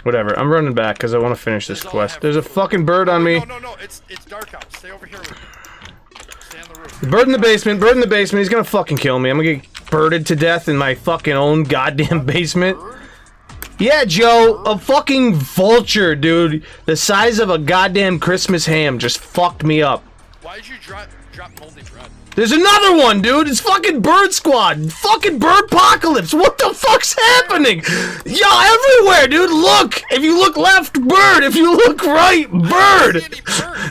Whatever, I'm running back because I want to finish this quest. There's a fucking bird on me. No, it's dark out. Stay over here with me. Stay on the roof. Bird in the basement, bird in the basement. He's gonna fucking kill me. I'm gonna get birded to death in my fucking own goddamn basement. Yeah, Joe, a fucking vulture, dude. The size of a goddamn Christmas ham just fucked me up. Why did you drop moldy bread? There's another one, dude. It's fucking Bird Squad. Fucking Bird Apocalypse. What the fuck's happening? Yo, everywhere, dude. Look. If you look left, bird. If you look right, bird.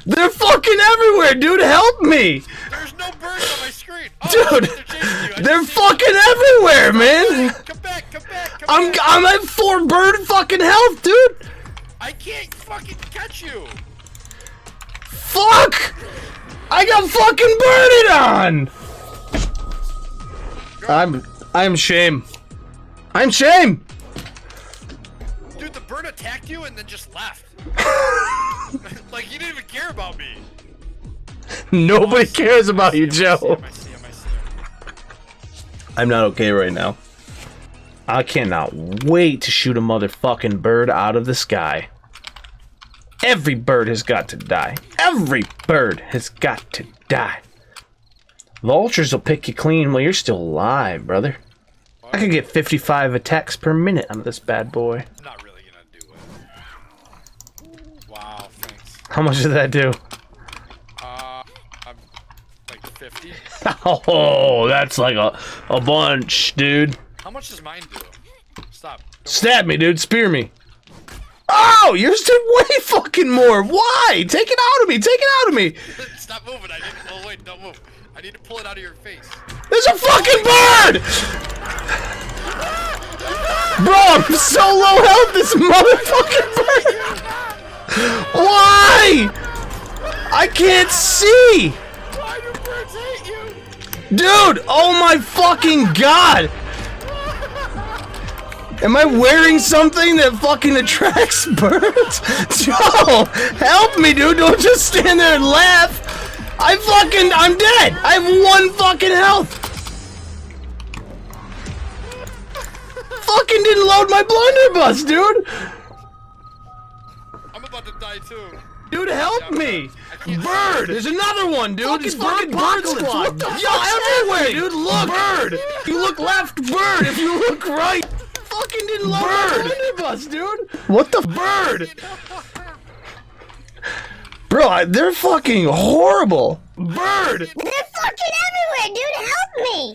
They're fucking everywhere, dude. Help me. There's no birds on my screen. Oh, Dude, they're fucking everywhere, man. Come back. I'm at 4 bird fucking health, dude. I can't fucking catch you. Fuck. I got fucking birded on! I'm shame. I'm shame! Dude, the bird attacked you and then just left. Like, you didn't even care about me. Nobody cares about you, Joe. I see him. I'm not okay right now. I cannot wait to shoot a motherfucking bird out of the sky. Every bird has got to die. Every bird has got to die. Vultures will pick you clean while you're still alive, brother. I can get 55 attacks per minute on this bad boy. I'm not really gonna do it. Wow, thanks. How much did that do? I'm like 50. Oh, that's like a bunch, dude. How much does mine do? Stop. Stab me, dude. Spear me. Oh, yours did way fucking more. Why? Take it out of me. Take it out of me. Stop moving. Oh, wait, don't move. I need to pull it out of your face. There's a fucking bird! Bro, I'm so low health, this motherfucking bird! Why? I can't see! Why do birds hate you? Dude, oh my fucking god! Am I wearing something that fucking attracts birds? Joe, help me, dude. Don't just stand there and laugh. I'm dead. I have 1 fucking health. Fucking didn't load my blunderbuss, dude. I'm about to die too. Dude, help me. Bird. There's another one, dude. It's fucking Bird Squad. Yo, everywhere, dude. Look. Bird. If you look left, bird. If you look right. Fucking didn't load my blunderbuss, dude. What the bird? Bro, they're fucking horrible. Bird. They're fucking everywhere, dude. Help me.